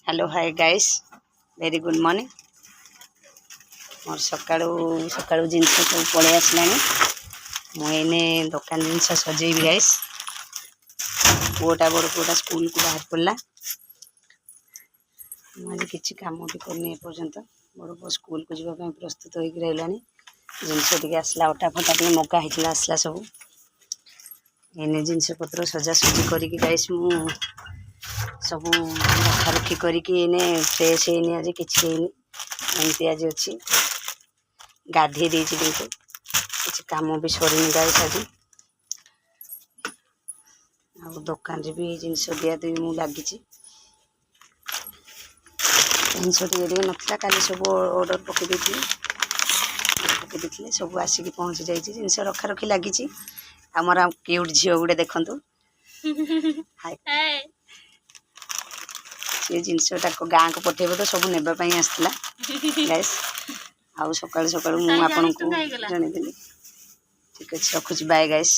Hello hi guys very good morning मोर सकाळू सकाळू जिनस सब पड़े आसला मुझे दुकान जिनस सजेबी गाइस पुओटा बड़ पुओटा स्कूल को बाहर पड़ा मुझे किसी कम भी करनी एपर्तंत बड़ पुओ स्कूल को जावाई प्रस्तुत होकर रहा जिनस टे आसला अटा फटा टे मगा होता आसला सब एने जिनस पत्र सजासजी करके गाइस मु सब रखारखी करके फ्रेश है आज कि एमती आज अच्छी गाधे देती किसी कम भी सरनी गाइस आज आ दुकान भी जिनस दिया दी मुझे लगी जिनस नाला काली सब ऑर्डर पकई सब आसिक पहुँची जाइए जिनस रखारखी लगी आमर क्यूट झील गुड़े देखु ये जिनसटा गाँ को पठेब तो सब नेबाई आसला गाइस आउ सकाळु सकाळु मु आपन को जणेदेली ठीक अच्छे रखुची बाय गाइस।